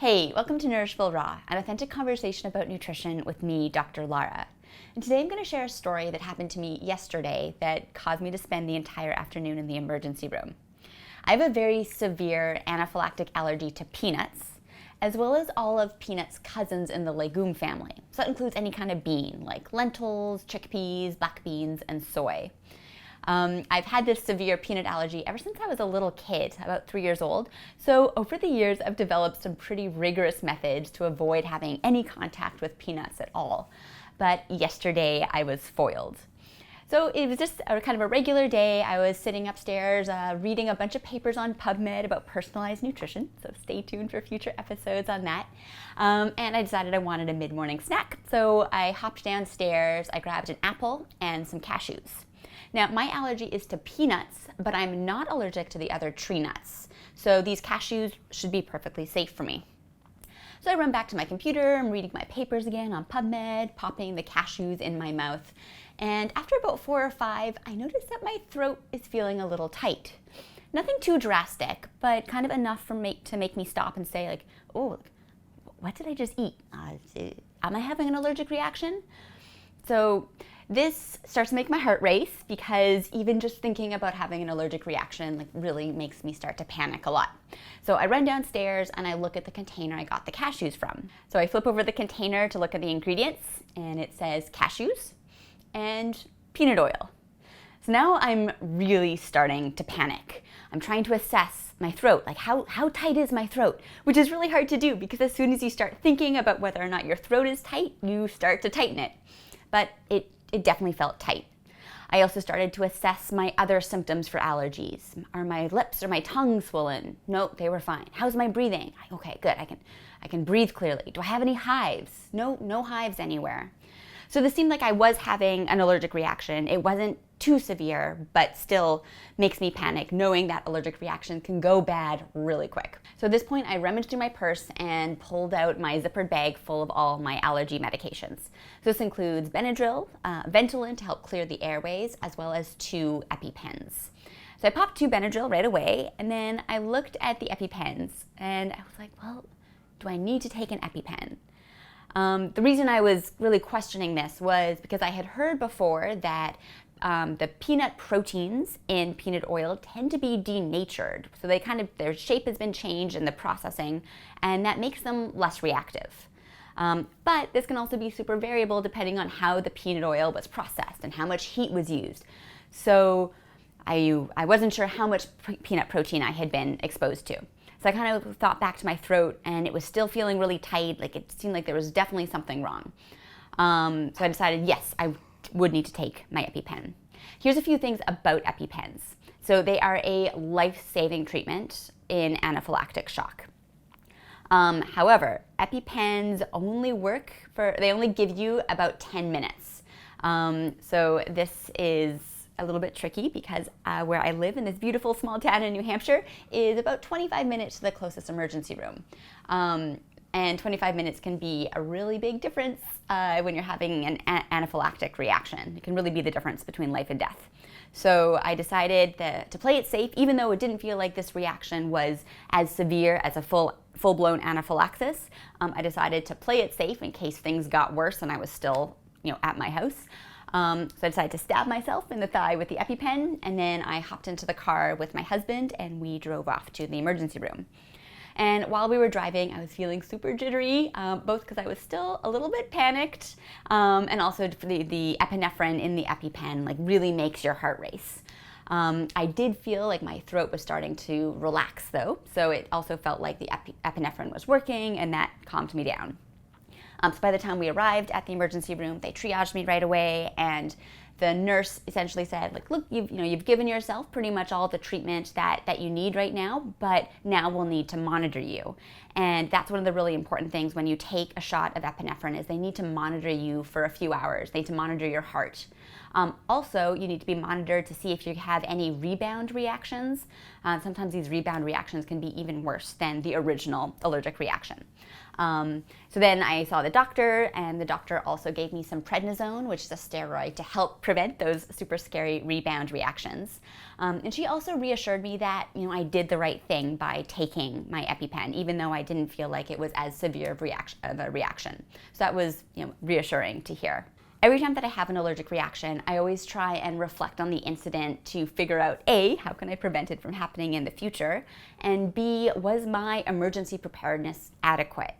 Hey, welcome to Nourishable Raw, an authentic conversation about nutrition with me, Dr. Lara. And today I'm going to share a story that happened to me yesterday that caused me to spend the entire afternoon in the emergency room. I have a very severe anaphylactic allergy to peanuts, as well as all of peanuts' cousins in the legume family. So that includes any kind of bean, like lentils, chickpeas, black beans, and soy. I've had this severe peanut allergy ever since I was a little kid, about 3 years old. So over the years, I've developed some pretty rigorous methods to avoid having any contact with peanuts at all. But yesterday, I was foiled. So it was just kind of a regular day. I was sitting upstairs reading a bunch of papers on Pubmed about personalized nutrition. So stay tuned for future episodes on that. And I decided I wanted a mid-morning snack. So I hopped downstairs, I grabbed an apple and some cashews. Now, my allergy is to peanuts, but I'm not allergic to the other tree nuts. So these cashews should be perfectly safe for me. So I run back to my computer, I'm reading my papers again on Pubmed, popping the cashews in my mouth. And after about 4 or 5, I noticed that my throat is feeling a little tight. Nothing too drastic, but kind of enough to make me stop and say, like, oh, what did I just eat? Am I having an allergic reaction? So this starts to make my heart race because even just thinking about having an allergic reaction really makes me start to panic a lot. So I run downstairs and I look at the container I got the cashews from. So I flip over the container to look at the ingredients and it says cashews and peanut oil. So now I'm really starting to panic. I'm trying to assess my throat, like how tight is my throat? Which is really hard to do because as soon as you start thinking about whether or not your throat is tight, you start to tighten it. But it definitely felt tight. I also started to assess my other symptoms for allergies. Are my lips or my tongue swollen? No, they were fine. How's my breathing? Okay, good. I can breathe clearly. Do I have any hives? No hives anywhere. So this seemed like I was having an allergic reaction. It wasn't too severe, but still makes me panic knowing that allergic reaction can go bad really quick. So at this point, I rummaged through my purse and pulled out my zippered bag full of all my allergy medications. So this includes Benadryl, Ventolin to help clear the airways, as well as 2 epipens. So I popped 2 Benadryl right away, and then I looked at the epipens, and I was like, well, do I need to take an epipen? The reason I was really questioning this was because I had heard before that the peanut proteins in peanut oil tend to be denatured. So their shape has been changed in the processing, and that makes them less reactive. But this can also be super variable depending on how the peanut oil was processed and how much heat was used. So I wasn't sure how much peanut protein I had been exposed to. So I kind of thought back to my throat and it was still feeling really tight, like it seemed like there was definitely something wrong. So I decided, yes, I would need to take my EpiPen. Here's a few things about EpiPens. So they are a life-saving treatment in anaphylactic shock. However, EpiPens only they only give you about 10 minutes. So this is a little bit tricky because where I live in this beautiful small town in New Hampshire is about 25 minutes to the closest emergency room. And 25 minutes can be a really big difference when you're having an anaphylactic reaction. It can really be the difference between life and death. So I decided to play it safe, even though it didn't feel like this reaction was as severe as a full-blown anaphylaxis. I decided to play it safe in case things got worse and I was still, at my house. So I decided to stab myself in the thigh with the EpiPen, and then I hopped into the car with my husband and we drove off to the emergency room. And while we were driving, I was feeling super jittery, both because I was still a little bit panicked, and also the epinephrine in the EpiPen really makes your heart race. I did feel like my throat was starting to relax though, so it also felt like the epinephrine was working and that calmed me down. So by the time we arrived at the emergency room, they triaged me right away, and the nurse essentially said, look, you've given yourself pretty much all the treatment that you need right now, but now we'll need to monitor you. And that's one of the really important things when you take a shot of epinephrine is they need to monitor you for a few hours. They need to monitor your heart. Also, you need to be monitored to see if you have any rebound reactions. Sometimes these rebound reactions can be even worse than the original allergic reaction. So then I saw the doctor, and the doctor also gave me some prednisone, which is a steroid to help prevent those super scary rebound reactions. And she also reassured me that, I did the right thing by taking my EpiPen, even though I didn't feel like it was as severe of a reaction. So that was, reassuring to hear. Every time that I have an allergic reaction, I always try and reflect on the incident to figure out A, how can I prevent it from happening in the future? And B, was my emergency preparedness adequate?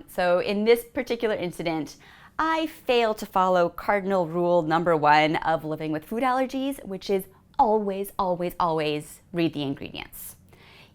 So in this particular incident, I failed to follow cardinal rule number 1 of living with food allergies, which is always, always, always read the ingredients.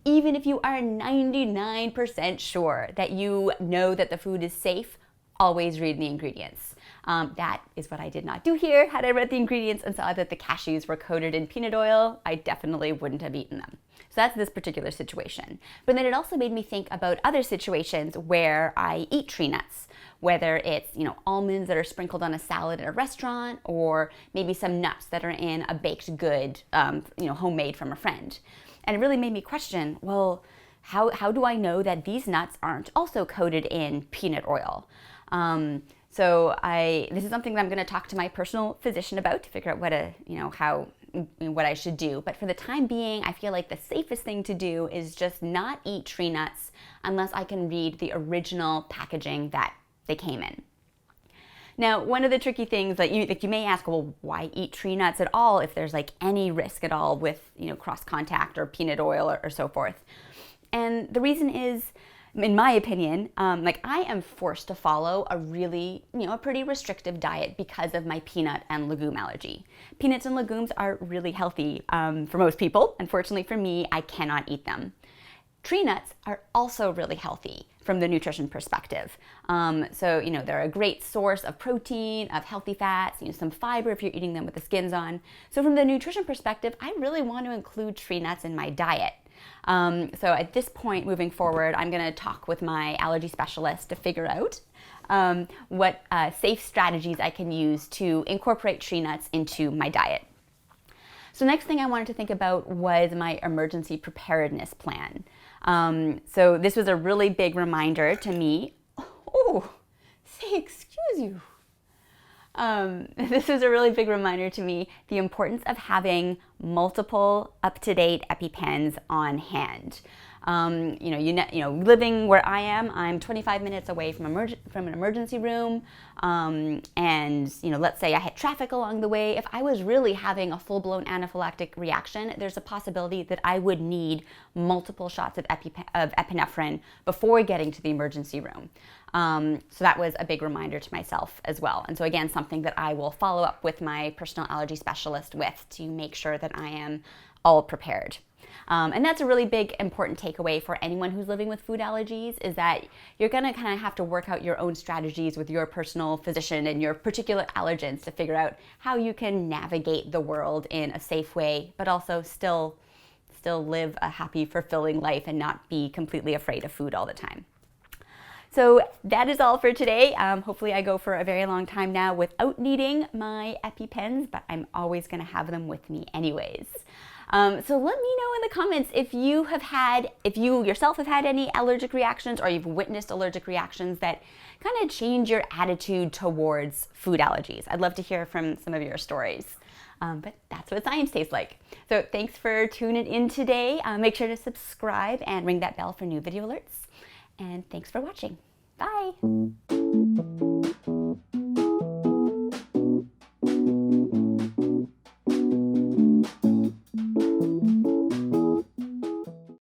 Even if you are 99% sure that you know that the food is safe, always read the ingredients. That is what I did not do here. Had I read the ingredients and saw that the cashews were coated in peanut oil, I definitely wouldn't have eaten them. So that's this particular situation. But then it also made me think about other situations where I eat tree nuts, whether it's, almonds that are sprinkled on a salad at a restaurant, or maybe some nuts that are in a baked good, homemade from a friend. And it really made me question, well, how do I know that these nuts aren't also coated in peanut oil? This is something that I'm going to talk to my personal physician about to figure out what I should do. But for the time being, I feel like the safest thing to do is just not eat tree nuts unless I can read the original packaging that they came in. Now, one of the tricky things that you may ask, well, why eat tree nuts at all if there's any risk at all with cross contact or peanut oil or so forth? And the reason is, in my opinion, I am forced to follow a really, a pretty restrictive diet because of my peanut and legume allergy. Peanuts and legumes are really healthy for most people. Unfortunately for me, I cannot eat them. Tree nuts are also really healthy from the nutrition perspective. They're a great source of protein, of healthy fats, some fiber if you're eating them with the skins on. So from the nutrition perspective, I really want to include tree nuts in my diet. So at this point, moving forward, I'm going to talk with my allergy specialist to figure out what safe strategies I can use to incorporate tree nuts into my diet. So next thing I wanted to think about was my emergency preparedness plan. So this was a really big reminder to me. Oh, say excuse you. This is a really big reminder to me, the importance of having multiple up-to-date EpiPens on hand. Living where I am, I'm 25 minutes away from an emergency room, and let's say I hit traffic along the way. If I was really having a full-blown anaphylactic reaction, there's a possibility that I would need multiple shots of epinephrine before getting to the emergency room. So that was a big reminder to myself as well. And so again, something that I will follow up with my personal allergy specialist with to make sure that I am all prepared. And that's a really big, important takeaway for anyone who's living with food allergies, is that you're going to kind of have to work out your own strategies with your personal physician and your particular allergens to figure out how you can navigate the world in a safe way, but also still live a happy, fulfilling life and not be completely afraid of food all the time. So that is all for today. Hopefully I go for a very long time now without needing my EpiPens, but I'm always going to have them with me anyways. So let me know in the comments if you yourself have had any allergic reactions, or you've witnessed allergic reactions that kind of change your attitude towards food allergies. I'd love to hear from some of your stories. But that's what science tastes like. So thanks for tuning in today. Make sure to subscribe and ring that bell for new video alerts. And thanks for watching. Bye.